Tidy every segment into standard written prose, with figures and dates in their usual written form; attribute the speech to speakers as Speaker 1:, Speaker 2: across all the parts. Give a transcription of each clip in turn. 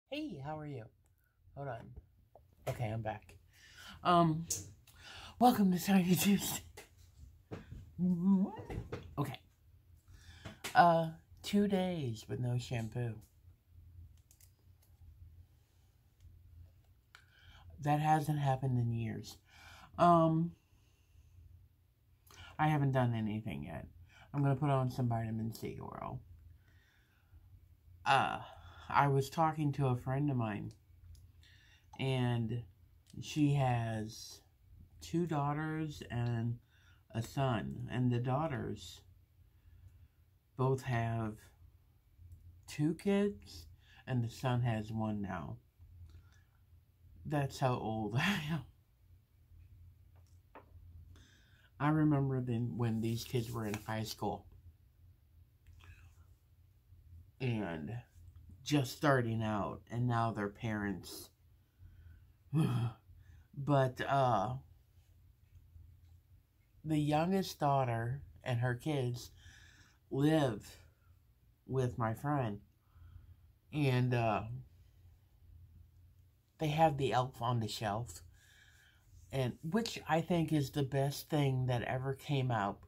Speaker 1: Hey, how are you? Hold on. Okay, I'm back. Um, Welcome to Tiny Tuesday. Okay. Uh, 2 days with no shampoo. That hasn't happened in years. Um, I haven't done anything yet. I'm gonna put on some vitamin C oil. Uh, I was talking to a friend of mine, and she has two daughters and a son, and the daughters both have two kids, and the son has one now. That's how old I am. I remember then when these kids were in high school and just starting out, and now they're parents. But the youngest daughter and her kids live with my friend, and they have the elf on the shelf, and which I think is the best thing that ever came out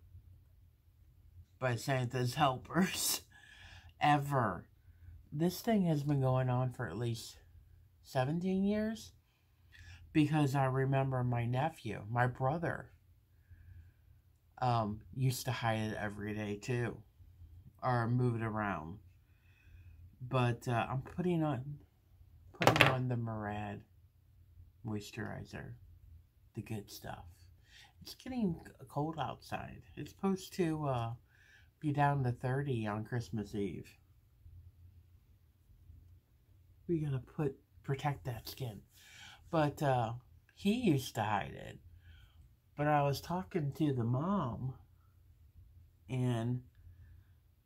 Speaker 1: by Santa's helpers ever. This thing has been going on for at least 17 years, because I remember my nephew, my brother, used to hide it every day too, or move it around. But I'm putting on the Murad moisturizer, the good stuff. It's getting cold outside. It's supposed to be down to 30 on Christmas Eve. We gotta protect that skin. But he used to hide it. But I was talking to the mom, and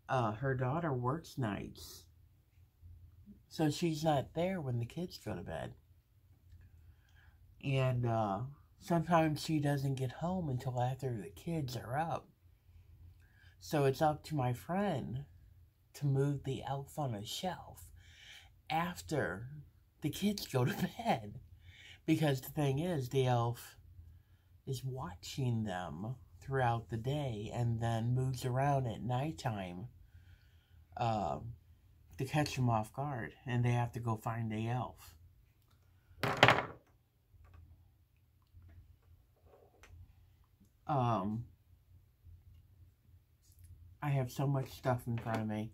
Speaker 1: her daughter works nights, so she's not there when the kids go to bed. And sometimes she doesn't get home until after the kids are up. So it's up to my friend to move the elf on a shelf after the kids go to bed. Because the thing is, the elf is watching them throughout the day and then moves around at nighttime uh, to catch them off guard. And they have to go find the elf. I have so much stuff in front of me,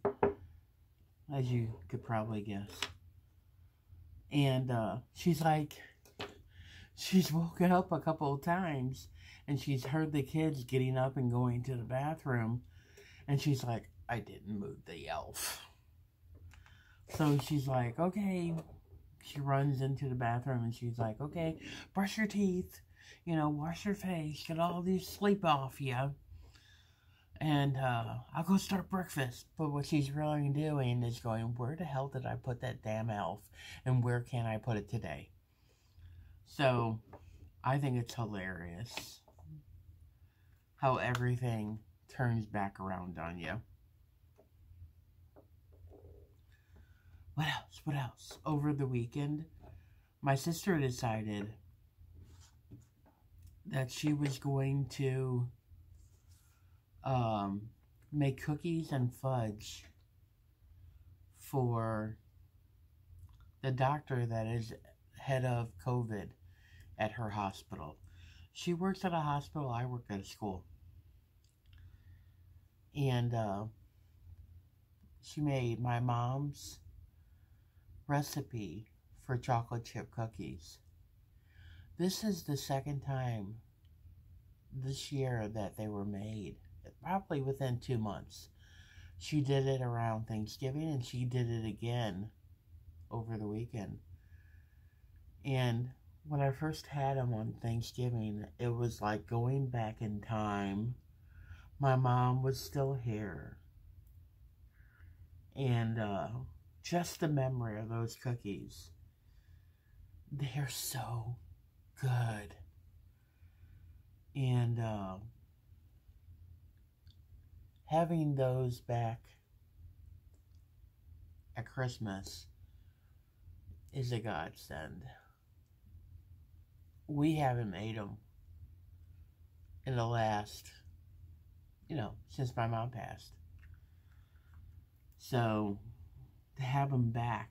Speaker 1: as you could probably guess. And she's woken up a couple of times, and she's heard the kids getting up and going to the bathroom, and she's like, I didn't move the elf. So she's like, okay. She runs into the bathroom, and she's like, okay, brush your teeth, wash your face, get all this sleep off you, and I'll go start breakfast. But what she's really doing is going, where the hell did I put that damn elf, and where can I put it today? So I think it's hilarious how everything turns back around on you. What else? What else? Over the weekend, my sister decided that she was going to make cookies and fudge for the doctor that is head of COVID at her hospital. She works at a hospital, I work at a school. And she made my mom's recipe for chocolate chip cookies. This is the second time this year that they were made, probably within 2 months. She did it around Thanksgiving, and she did it again over the weekend. And when I first had them on Thanksgiving, it was like going back in time. My mom was still here. And just the memory of those cookies, they're so good. And having those back at Christmas is a godsend. We haven't made them in the last, since my mom passed. So, to have them back,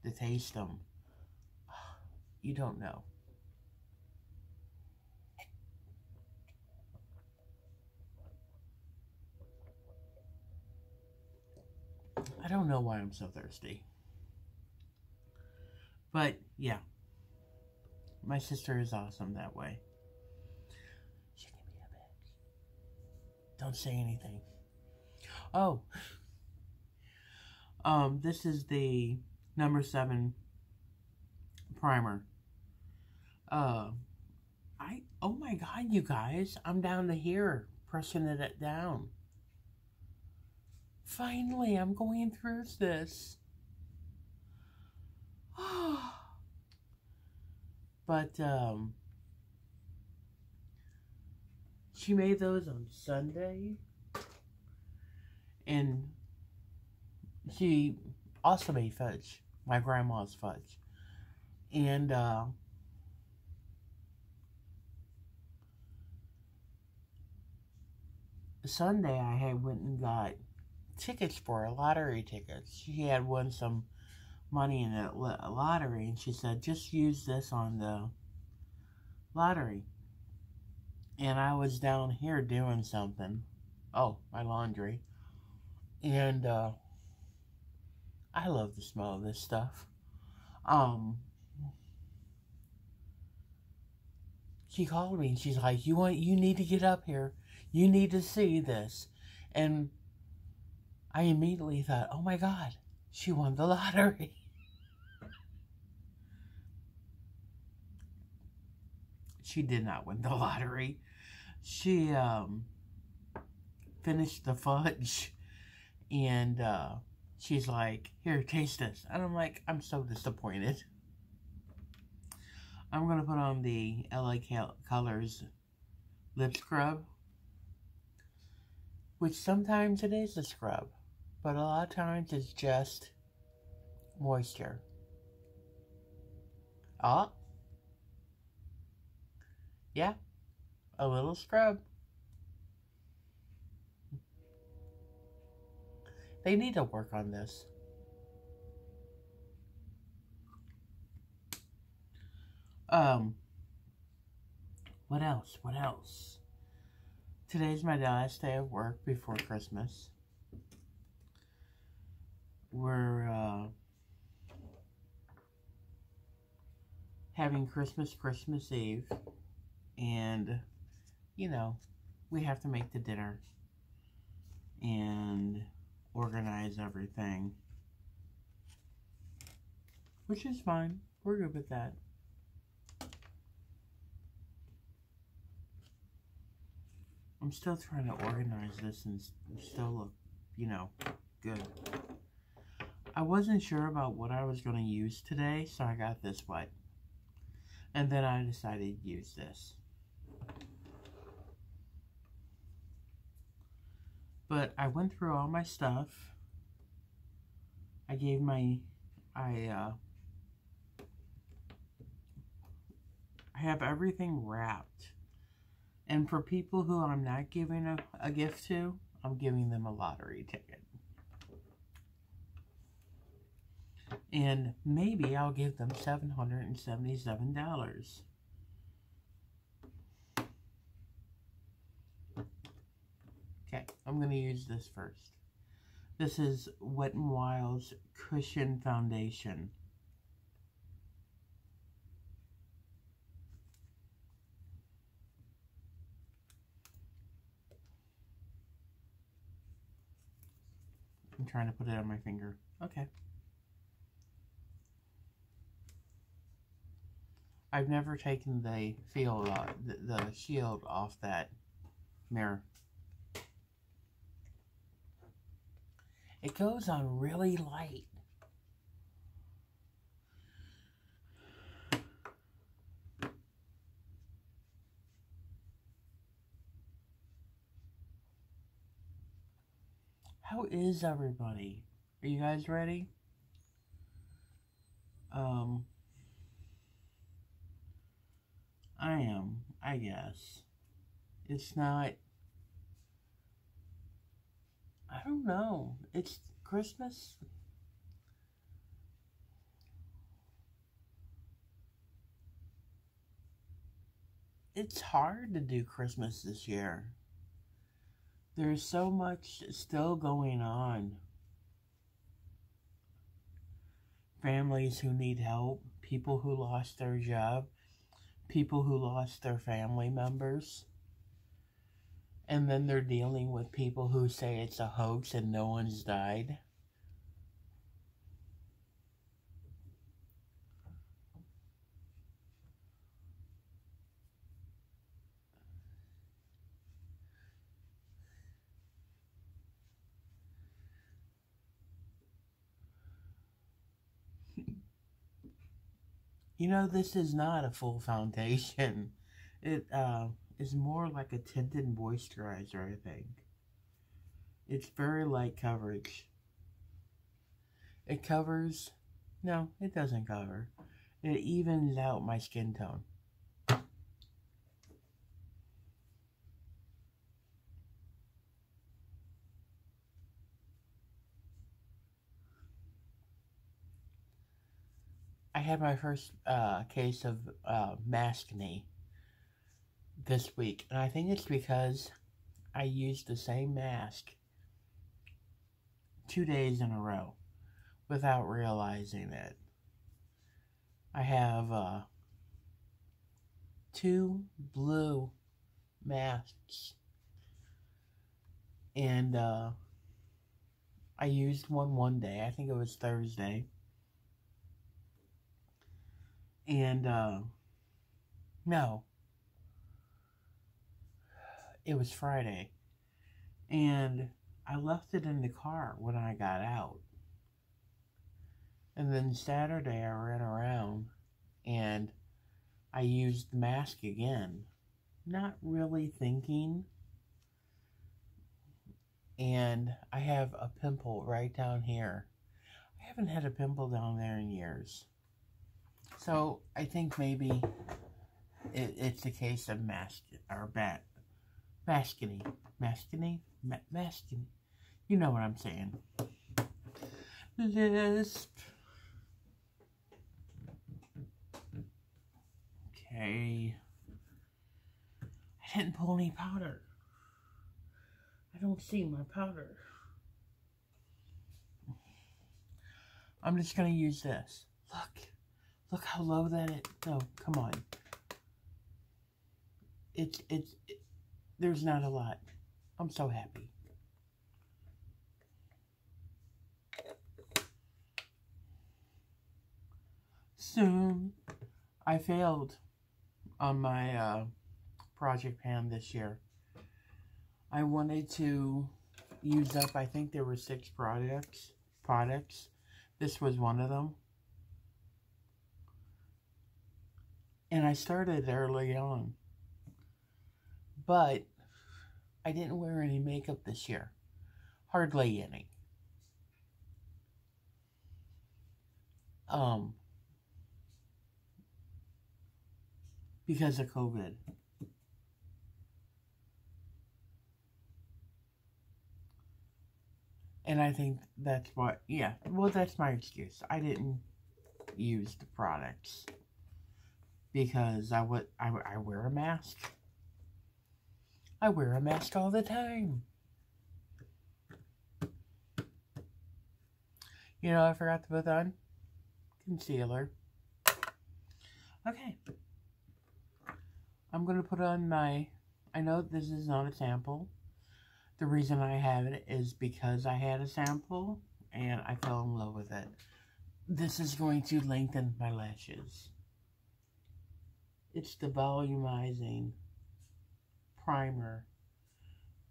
Speaker 1: to taste them, you don't know. I don't know why I'm so thirsty. But, yeah. My sister is awesome that way. She can be a bitch. Don't say anything. Oh. This is the number 7 primer. Oh my god, you guys. I'm down to here, pressing it down. Finally, I'm going through this. But, she made those on Sunday. And she also made fudge. My grandma's fudge. And, Sunday I had went and got tickets for her, lottery tickets. She had won some money in a lottery, and she said, just use this on the lottery. And I was down here doing something. Oh, my laundry. And, I love the smell of this stuff. She called me and she's like, you need to get up here. You need to see this. And I immediately thought, oh my God, she won the lottery. She did not win the lottery. She finished the fudge, and she's like, here, taste this. And I'm like, I'm so disappointed. I'm going to put on the LA Colors lip scrub, which sometimes it is a scrub, but a lot of times it's just moisture. Oh, yeah, a little scrub. They need to work on this. What else? What else? Today's my last day of work before Christmas. We're, having Christmas Eve. And, we have to make the dinner. And organize everything. Which is fine. We're good with that. I'm still trying to organize this and still look, good. I wasn't sure about what I was going to use today, so I got this one. And then I decided to use this. But I went through all my stuff. I have everything wrapped. And for people who I'm not giving a gift to, I'm giving them a lottery ticket. And maybe I'll give them $777. Okay, I'm going to use this first. This is Wet n Wild's Cushion Foundation. I'm trying to put it on my finger. Okay. I've never taken the shield off that mirror. It goes on really light. How is everybody? Are you guys ready? Um, I am, I guess. It's not, I don't know. It's Christmas. It's hard to do Christmas this year. There's so much still going on. Families who need help, people who lost their job, people who lost their family members. And then they're dealing with people who say it's a hoax and no one's died. You know, this is not a full foundation. It is more like a tinted moisturizer, I think. It's very light coverage. It covers... No, it doesn't cover. It evens out my skin tone. I had my first case of maskne this week, and I think it's because I used the same mask 2 days in a row without realizing it. I have 2 blue masks, and I used one day. I think it was Thursday. And no, it was Friday. And I left it in the car when I got out. And then Saturday I ran around and I used the mask again. Not really thinking. And I have a pimple right down here. I haven't had a pimple down there in years. So I think maybe it's a case of maskne. You know what I'm saying. Lisp. Okay. I didn't pull any powder. I don't see my powder. I'm just gonna use this. Look how low that is. No, come on. There's not a lot. I'm so happy. Soon. I failed on my project pan this year. I wanted to use up, I think there were 6 products. This was one of them. And I started early on. But I didn't wear any makeup this year. Hardly any. Because of COVID. And I think that's what, yeah, well, that's my excuse. I didn't use the products. Because I wear a mask. I wear a mask all the time. You know, I forgot to put on concealer. Okay. I'm going to put on my, I know this is not a sample. The reason I have it is because I had a sample and I fell in love with it. This is going to lengthen my lashes. It's the volumizing primer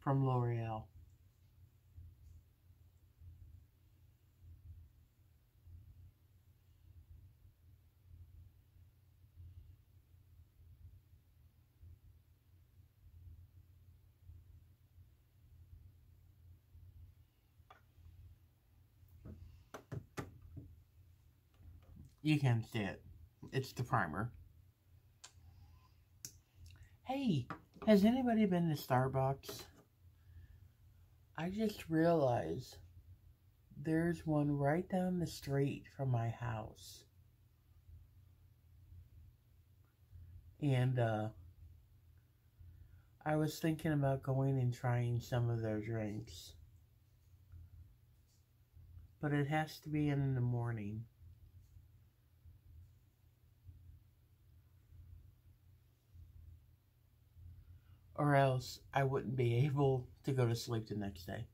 Speaker 1: from L'Oreal. You can see it. It's the primer. Hey, has anybody been to Starbucks? I just realized there's one right down the street from my house. And, I was thinking about going and trying some of their drinks. But it has to be in the morning. Or else I wouldn't be able to go to sleep the next day.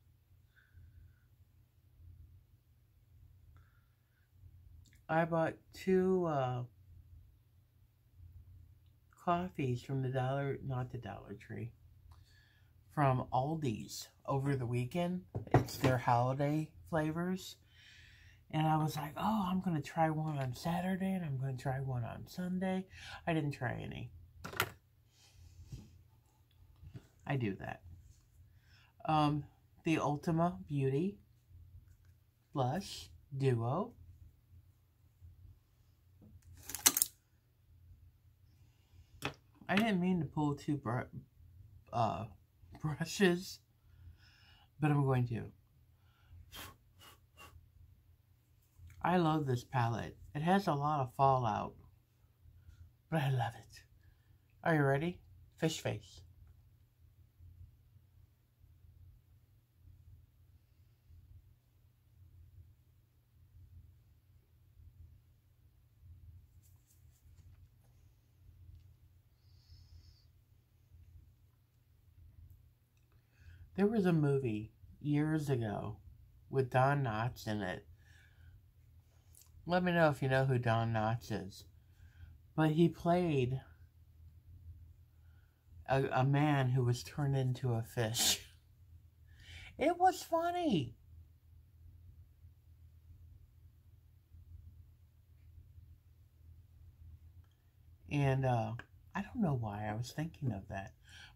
Speaker 1: I bought 2 coffees from not the Dollar Tree, from Aldi's over the weekend. It's their holiday flavors. And I was like, oh, I'm going to try one on Saturday and I'm going to try one on Sunday. I didn't try any. I do that. The Ultima Beauty Blush Duo. I didn't mean to pull 2 brushes, but I'm going to. I love this palette. It has a lot of fallout, but I love it. Are you ready? Fish face. There was a movie years ago with Don Knotts in it. Let me know if you know who Don Knotts is. But he played a man who was turned into a fish. It was funny. And I don't know why I was thinking of that.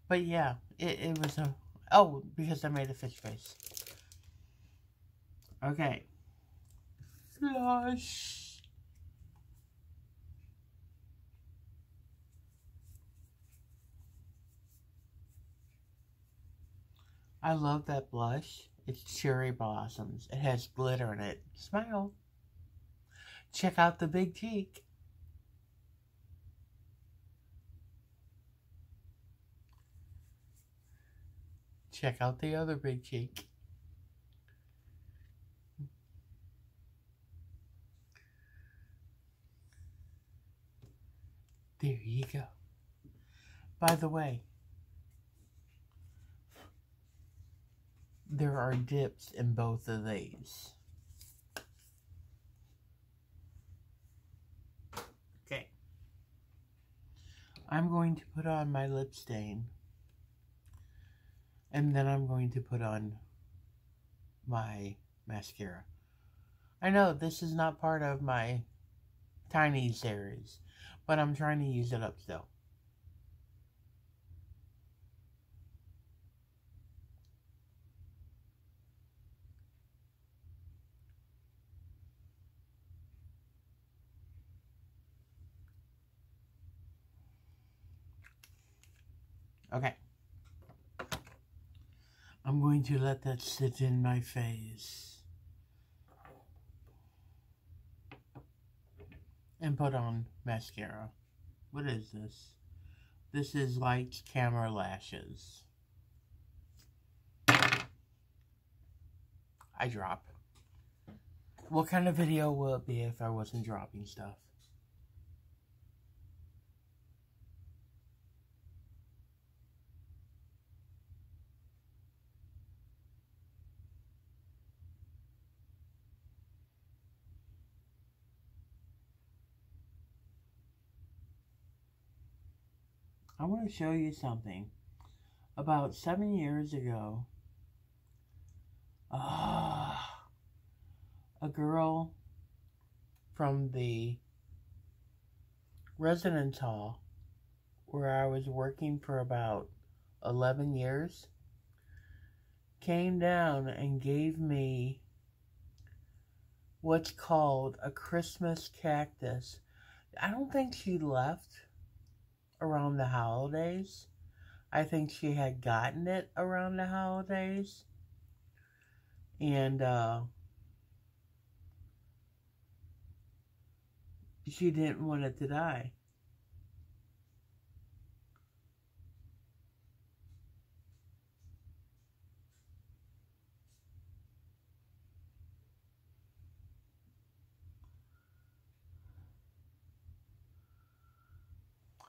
Speaker 1: But yeah, it was a... Oh, because I made a fish face. Okay. Flush. I love that blush. It's cherry blossoms. It has glitter in it. Smile. Check out the big cheek. Check out the other big cheek. There you go. By the way, there are dips in both of these. Okay. I'm going to put on my lip stain. And then I'm going to put on my mascara. I know this is not part of my Tiney series, but I'm trying to use it up still. Okay. I'm going to let that sit in my face. And put on mascara. What is this? This is Lights, Camera, Lashes. I drop. What kind of video will it be if I wasn't dropping stuff? I want to show you something. About 7 years ago, a girl from the residence hall where I was working for about 11 years came down and gave me what's called a Christmas cactus. I don't think she left around the holidays. I think she had gotten it around the holidays. And she didn't want it to die.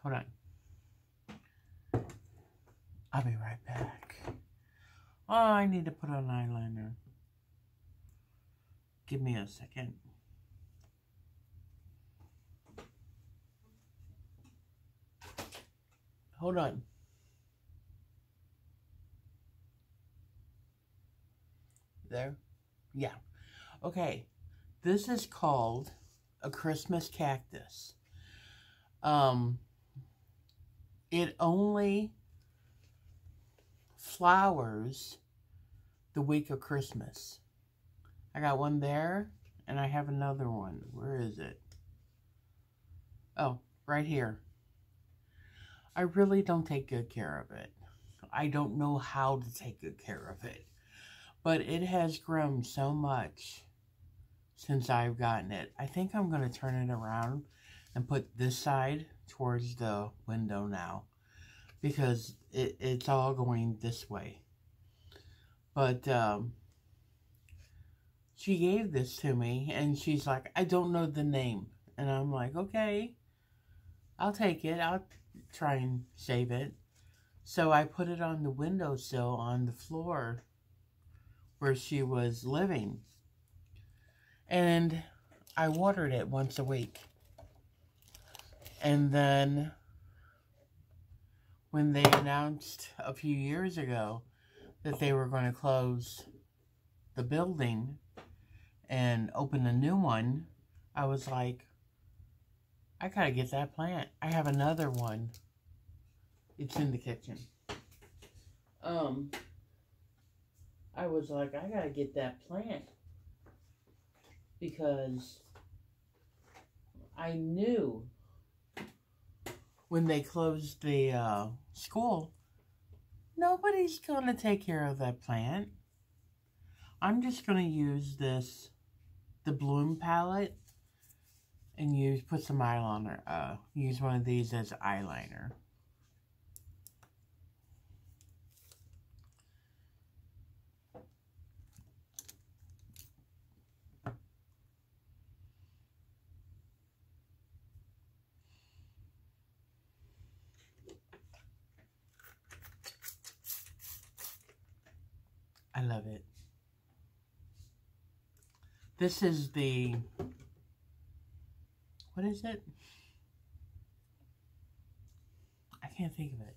Speaker 1: Hold on. I'll be right back. Oh, I need to put on eyeliner. Give me a second. Hold on. There? Yeah. Okay. This is called a Christmas cactus. It only flowers the week of Christmas. I got one there, and I have another one. Where is it? Oh, right here. I really don't take good care of it. I don't know how to take good care of it. But it has grown so much since I've gotten it. I think I'm going to turn it around and put this side towards the window now, because it's all going this way. But she gave this to me, and she's like, I don't know the name. And I'm like, okay, I'll take it. I'll try and save it. So I put it on the windowsill on the floor where she was living. And I watered it once a week. And then when they announced a few years ago that they were going to close the building and open a new one, I was like, I gotta get that plant. I have another one. It's in the kitchen. I was like, I gotta get that plant, because I knew when they closed the school, nobody's gonna take care of that plant. I'm just gonna use the Bloom palette, and put some eyeliner. Use one of these as eyeliner. I love it. This is the, what is it? I can't think of it.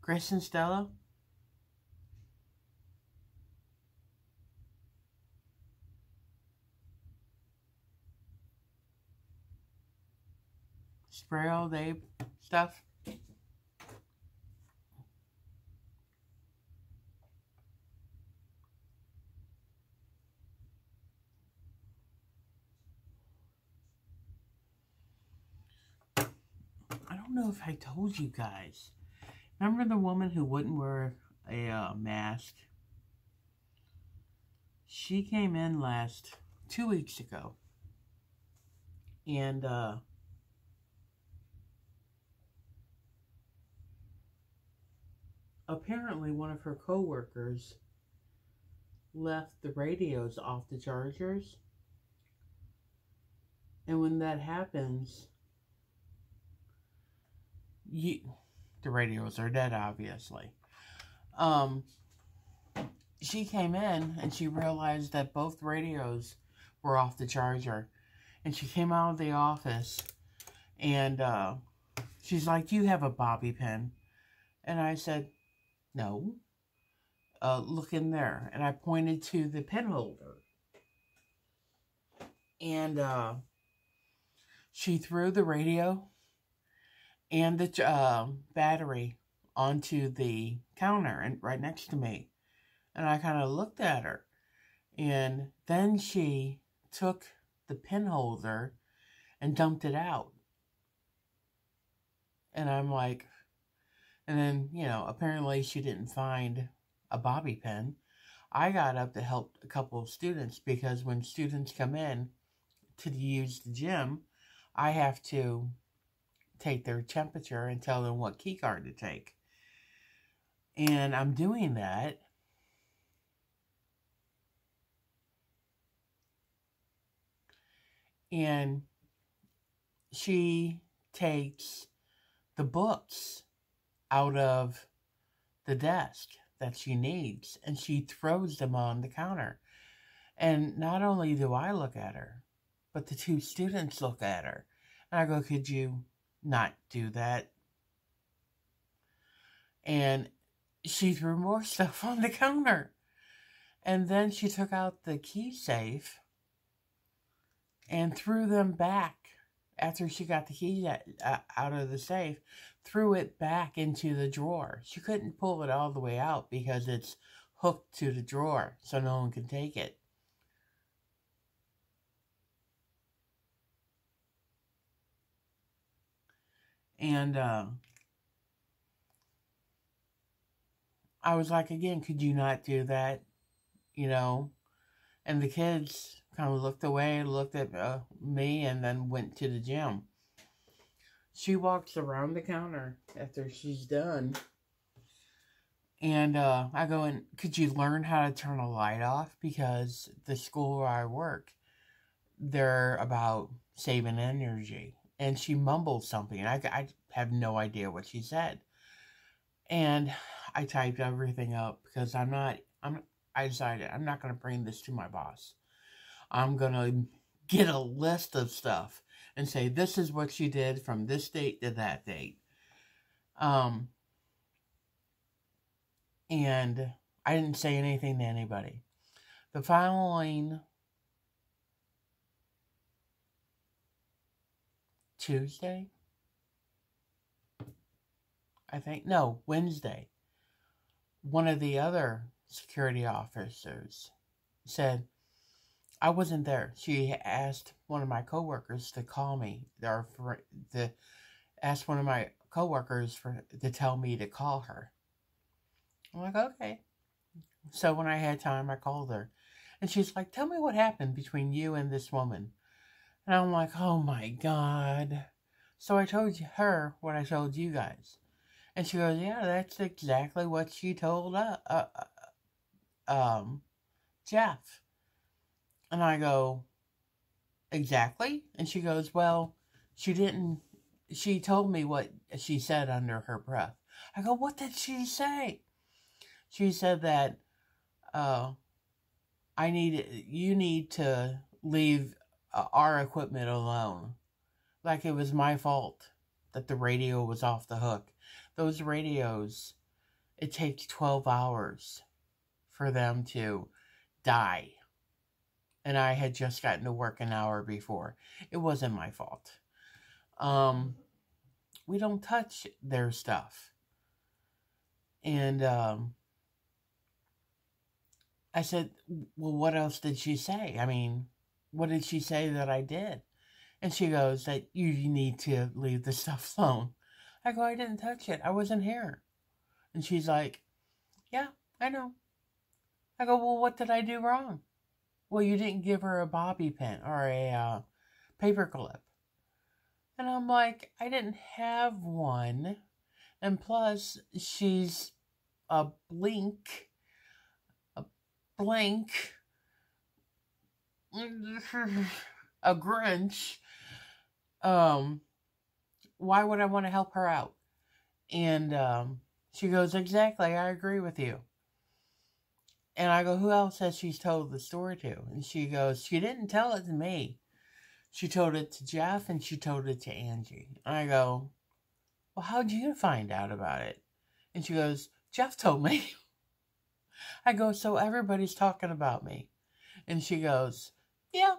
Speaker 1: Grace and Stella? Spray all day stuff. I don't know if I told you guys. Remember the woman who wouldn't wear a mask? She came in 2 weeks ago. And apparently one of her co-workers left the radios off the chargers. And when that happens, the radios are dead, obviously. She came in and she realized that both radios were off the charger. And she came out of the office and she's like, do you have a bobby pin? And I said, no. Look in there. And I pointed to the pin holder. And she threw the radio and the battery onto the counter and right next to me. And I kind of looked at her. And then she took the pin holder and dumped it out. And I'm like, and then, apparently she didn't find a bobby pin. I got up to help a couple of students because when students come in to use the gym, I have to take their temperature and tell them what key card to take. And I'm doing that. And she takes the books out of the desk that she needs, and she throws them on the counter. And not only do I look at her, but the two students look at her. And I go, could you not do that? And she threw more stuff on the counter. And then she took out the key safe and threw them back after she got the key out of the safe, threw it back into the drawer. She couldn't pull it all the way out because it's hooked to the drawer so no one can take it. And I was like, again, could you not do that? And the kids kind of looked away, looked at me, and then went to the gym. She walks around the counter after she's done. And I go, and could you learn how to turn a light off? Because the school where I work, they're about saving energy. And she mumbled something, and I have no idea what she said. And I typed everything up because I decided I'm not going to bring this to my boss. I'm going to get a list of stuff and say, this is what she did from this date to that date. And I didn't say anything to anybody. The following Tuesday, Wednesday, one of the other security officers said, I wasn't there. She asked one of my coworkers to call me, or asked one of my coworkers to tell me to call her. I'm like, okay. So when I had time, I called her. And she's like, tell me what happened between you and this woman. And I'm like, oh my God. So I told her what I told you guys. And she goes, yeah, that's exactly what she told Jeff. And I go, exactly? And she goes, well, she told me what she said under her breath. I go, what did she say? She said that you need to leave our equipment alone. Like it was my fault that the radio was off the hook. Those radios, it takes 12 hours for them to die. And I had just gotten to work an hour before. It wasn't my fault. We don't touch their stuff. And I said, well, what else did she say? I mean, what did she say that I did? And she goes, that you need to leave the stuff alone. I go, I didn't touch it. I wasn't here. And she's like, yeah, I know. I go, well, what did I do wrong? Well, you didn't give her a bobby pin or a paper clip. And I'm like, I didn't have one. And plus, she's a blank, a Grinch. Why would I want to help her out? And she goes, exactly, I agree with you. And I go, who else has she told the story to? And she goes, she didn't tell it to me. She told it to Jeff and she told it to Angie. And I go, well, how'd you find out about it? And she goes, Jeff told me. I go, so everybody's talking about me. And she goes, yeah,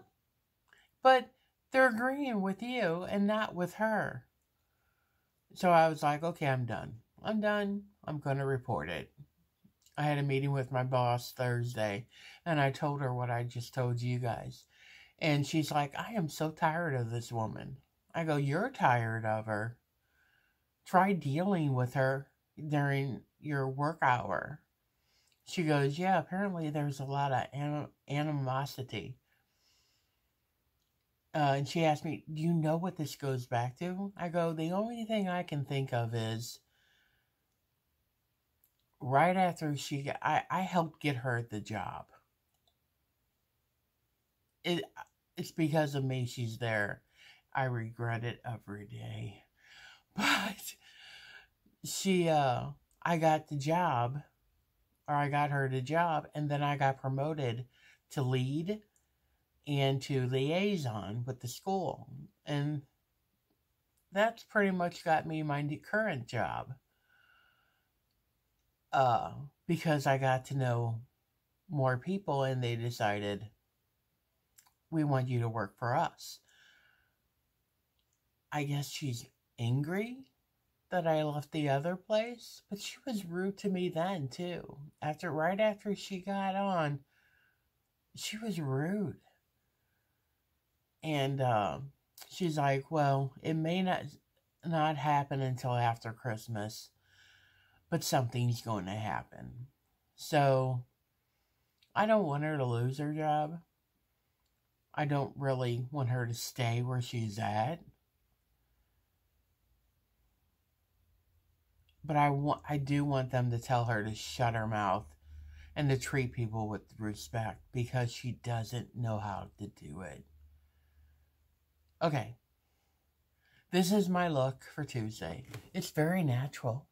Speaker 1: but they're agreeing with you and not with her. So I was like, okay, I'm done. I'm going to report it. I had a meeting with my boss Thursday, and I told her what I just told you guys. And she's like, I am so tired of this woman. I go, you're tired of her. Try dealing with her during your work hour. She goes, yeah, apparently there's a lot of animosity. And she asked me, do you know what this goes back to? I go, the only thing I can think of is right after I helped get her the job. It's because of me she's there. I regret it every day. But I got the job, or I got her the job, and then I got promoted to lead and to liaison with the school. And that's pretty much got me my current job. Because I got to know more people and they decided, we want you to work for us. I guess she's angry that I left the other place, but she was rude to me then too. Right after she got on, she was rude. And she's like, well, it may not happen until after Christmas, but something's going to happen. So I don't want her to lose her job. I don't really want her to stay where she's at. But I do want them to tell her to shut her mouth and to treat people with respect, because she doesn't know how to do it. Okay. This is my look for Tuesday. It's very natural.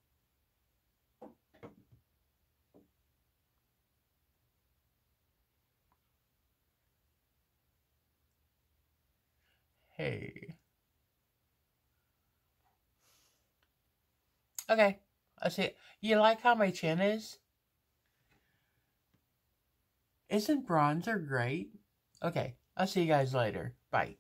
Speaker 1: Hey. Okay. I see. You like how my chin is? Isn't bronzer great? Okay. I'll see you guys later. Bye.